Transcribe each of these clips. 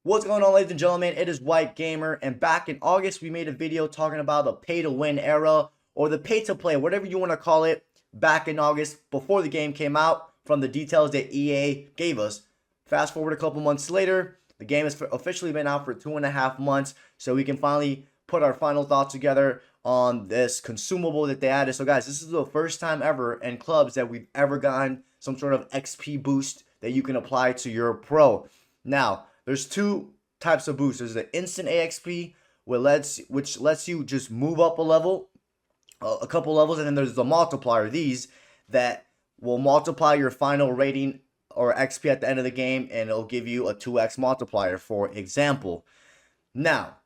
What's going on, ladies and gentlemen? It is White Gamer, and back in August we made a video talking about the pay-to-win era, or the pay-to-play, whatever you want to call it, back in August before the game came out, from the details that EA gave us. Fast forward a couple months later, the game has officially been out for 2.5 months, so we can finally put our final thoughts together on this consumable that they added. So guys, this is the first time ever in clubs that we've ever gotten some sort of XP boost that you can apply to your pro. Now, there's two types of boosts. There's the instant AXP, which lets you just move up a level, a couple levels, and then there's the multiplier. These that will multiply your final rating or XP at the end of the game, and it'll give you a 2x multiplier, for example. Now,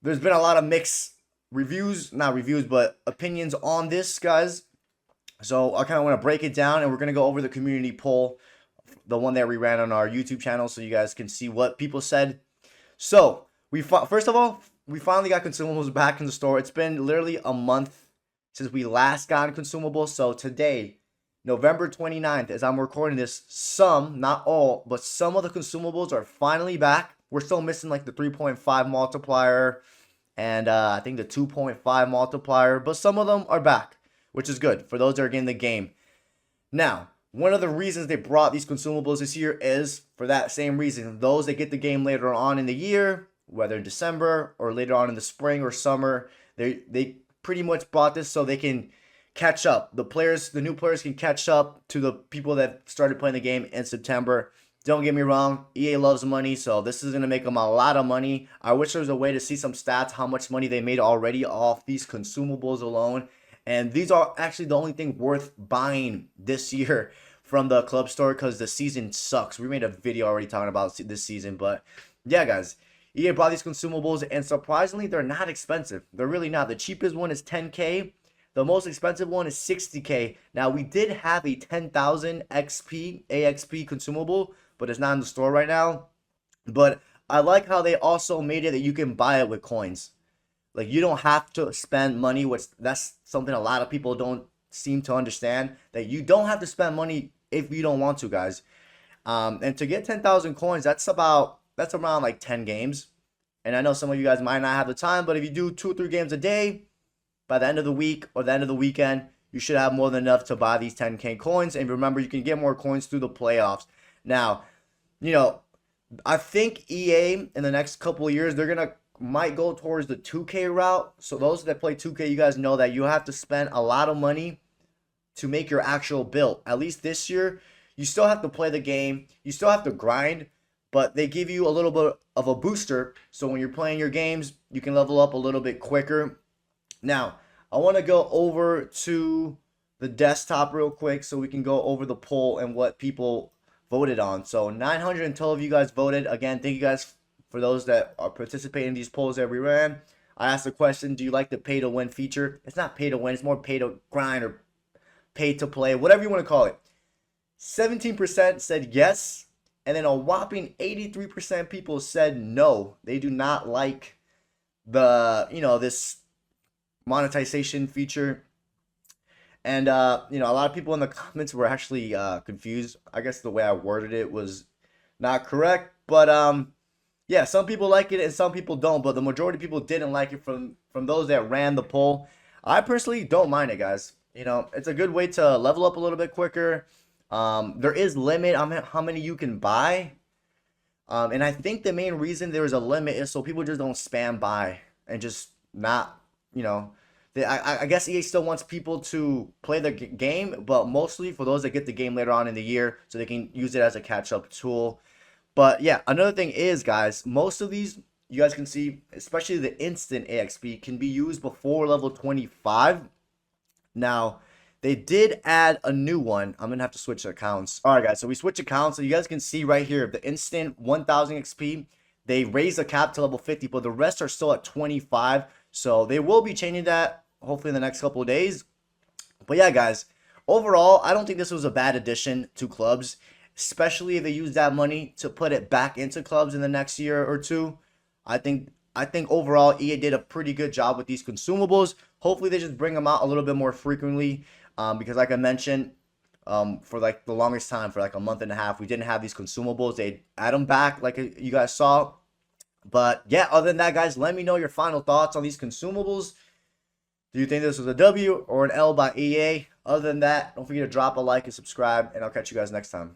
there's been a lot of mixed but opinions on this, guys. So I kind of want to break it down, and we're going to go over the community poll, the one that we ran on our YouTube channel, so you guys can see what people said. So first of all, we finally got consumables back in the store. It's been literally a month since we last got consumables. So today, November 29th, as I'm recording this, some, not all, but some of the consumables are finally back. We're still missing like the 3.5 multiplier and I think the 2.5 multiplier, but some of them are back, which is good for those that are getting the game. Now, one of the reasons they brought these consumables this year is for that same reason. Those that get the game later on in the year, whether in December or later on in the spring or summer, they pretty much brought this so they can catch up. The new players can catch up to the people that started playing the game in September. Don't get me wrong, EA loves money, so this is going to make them a lot of money. I wish there was a way to see some stats, how much money they made already off these consumables alone. And these are actually the only thing worth buying this year from the club store, because the season sucks. We made a video already talking about this season, but yeah, guys, EA brought these consumables, and surprisingly, they're not expensive. They're really not. The cheapest one is 10K. The most expensive one is 60K. Now, we did have a 10,000 XP, AXP consumable, but it's not in the store right now. But I like how they also made it that you can buy it with coins. Like, you don't have to spend money, which that's something a lot of people don't seem to understand, that you don't have to spend money if you don't want to, guys. And to get 10,000 coins, that's around like 10 games. And I know some of you guys might not have the time, but if you do 2 or 3 games a day, by the end of the week or the end of the weekend, you should have more than enough to buy these 10K coins. And remember, you can get more coins through the playoffs. Now, you know, I think EA in the next couple of years, might go towards the 2K route. So those that play 2K, you guys know that you have to spend a lot of money to make your actual build. At least this year, you still have to play the game. You still have to grind, but they give you a little bit of a booster. So when you're playing your games, you can level up a little bit quicker. Now, I want to go over to the desktop real quick so we can go over the poll and what people voted on. So 912 of you guys voted. Again, thank you guys for those that are participating in these polls that we ran. I asked the question, do you like the pay to win feature? It's not pay to win, it's more pay to grind or pay to play, whatever you want to call it. 17% said yes, and then a whopping 83% people said no. They do not like the, this monetization feature. And a lot of people in the comments were actually confused. I guess the way I worded it was not correct, but yeah, some people like it and some people don't, but the majority of people didn't like it from those that ran the poll. I personally don't mind it, guys. It's a good way to level up a little bit quicker. There is limit on how many you can buy. And I think the main reason there is a limit is so people just don't spam buy and just not, I guess EA still wants people to play the game, but mostly for those that get the game later on in the year so they can use it as a catch-up tool. But yeah, another thing is, guys, most of these, you guys can see, especially the instant AXP, can be used before level 25. Now, they did add a new one. I'm going to have to switch accounts. All right, guys, so we switch accounts. So you guys can see right here, the instant 1000 XP, they raised the cap to level 50, but the rest are still at 25. So they will be changing that hopefully in the next couple of days. But yeah, guys, overall, I don't think this was a bad addition to clubs, especially if they use that money to put it back into clubs in the next year or two. I think overall EA did a pretty good job with these consumables. Hopefully they just bring them out a little bit more frequently, because like I mentioned, for like the longest time, for like a month and a half, we didn't have these consumables. They add them back like you guys saw, But yeah, other than that, guys, let me know your final thoughts on these consumables. Do you think this was a W or an L by EA? Other than that, don't forget to drop a like and subscribe, and I'll catch you guys next time.